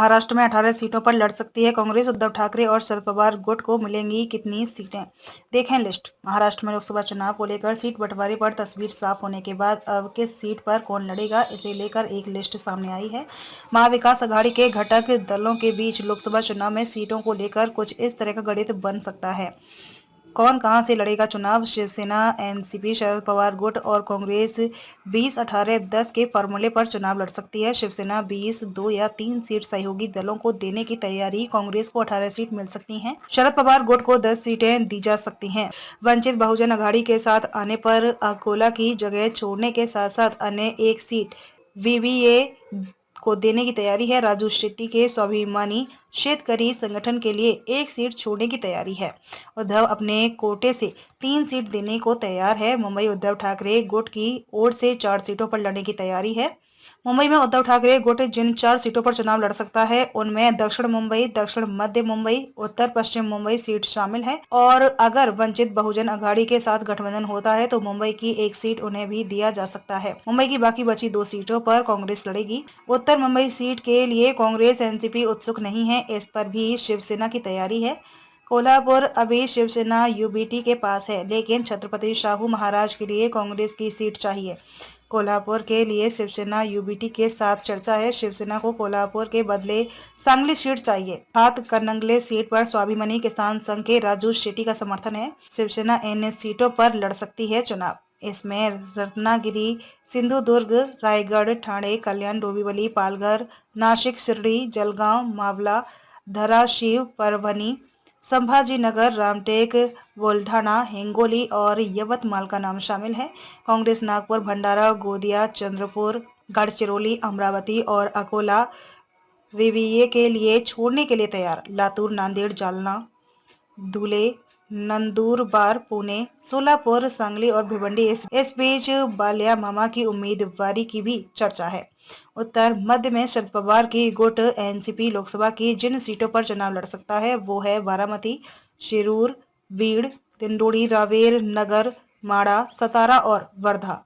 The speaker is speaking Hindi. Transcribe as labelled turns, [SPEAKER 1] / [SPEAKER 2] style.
[SPEAKER 1] महाराष्ट्र में 18 सीटों पर लड़ सकती है कांग्रेस। उद्धव ठाकरे और शरद पवार गुट को मिलेंगी कितनी सीटें, देखें लिस्ट। महाराष्ट्र में लोकसभा चुनाव को लेकर सीट बंटवारे पर तस्वीर साफ होने के बाद अब किस सीट पर कौन लड़ेगा, इसे लेकर एक लिस्ट सामने आई है। महाविकास अघाड़ी के घटक दलों के बीच लोकसभा चुनाव में सीटों को लेकर कुछ इस तरह का गणित बन सकता है। कौन कहां से लड़ेगा चुनाव? शिवसेना, एनसीपी, शरद पवार गुट और कांग्रेस 20-18-10 के फॉर्मूले पर चुनाव लड़ सकती है। शिवसेना 20, 2 या 3 सीट सहयोगी दलों को देने की तैयारी, कांग्रेस को 18 सीट मिल सकती हैं। शरद पवार गुट को 10 सीटें दी जा सकती हैं। वंचित बहुजन अघाड़ी के साथ आने पर अकोला की जगह छोड़ने के साथ साथ अन्य एक सीट वीवीए को देने की तैयारी है। राजू शेट्टी के स्वाभिमानी शेतकरी संगठन के लिए एक सीट छोड़ने की तैयारी है। उद्धव अपने कोटे से 3 सीट देने को तैयार है। मुंबई उद्धव ठाकरे गुट की ओर से 4 सीटों पर लड़ने की तैयारी है। मुंबई में उद्धव ठाकरे गुट जिन 4 सीटों पर चुनाव लड़ सकता है उनमें दक्षिण मुंबई, दक्षिण मध्य मुंबई, उत्तर पश्चिम मुंबई सीट शामिल है। और अगर वंचित बहुजन अघाड़ी के साथ गठबंधन होता है तो मुंबई की एक सीट उन्हें भी दिया जा सकता है। मुंबई की बाकी बची 2 सीटों पर कांग्रेस लड़ेगी। उत्तर मुंबई सीट के लिए कांग्रेस एनसीपी उत्सुक नहीं है, इस पर भी शिवसेना की तैयारी है। कोल्हापुर अभी शिवसेना यूबीटी के पास है, लेकिन छत्रपति शाहू महाराज के लिए कांग्रेस की सीट चाहिए। कोल्हापुर के लिए शिवसेना यूबीटी के साथ चर्चा है। शिवसेना को कोल्हापुर के बदले सांगली सीट चाहिए। हाथकणंगले सीट पर स्वाभिमानी किसान संघ के राजू शेट्टी का समर्थन है। शिवसेना इन सीटों पर लड़ सकती है चुनाव। इसमें रत्नागिरी, सिंधुदुर्ग, रायगढ़, ठाणे, कल्याण, डोंबिवली, पालघर, नाशिक, शिर्डी, जलगांव, मावला, धाराशिव, परभणी, संभाजीनगर, रामटेक, बुलढाणा, हिंगोली और यवतमाल का नाम शामिल है। कांग्रेस नागपुर, भंडारा, गोंदिया, चंद्रपुर, गढ़चिरौली, अमरावती और अकोला वीवीए के लिए छोड़ने के लिए तैयार। लातूर, नांदेड़, जालना, धुले, नंदुरबार, पुणे, सोलापुर, सांगली और भिवंडी। इस बीच बालिया मामा की उम्मीदवारी की भी चर्चा है। उत्तर मध्य में शरद पवार की गुट एनसीपी लोकसभा की जिन सीटों पर चुनाव लड़ सकता है वो है बारामती, शिरूर, बीड़, दिंडोरी, रावेर, नगर, माड़ा, सतारा और वर्धा।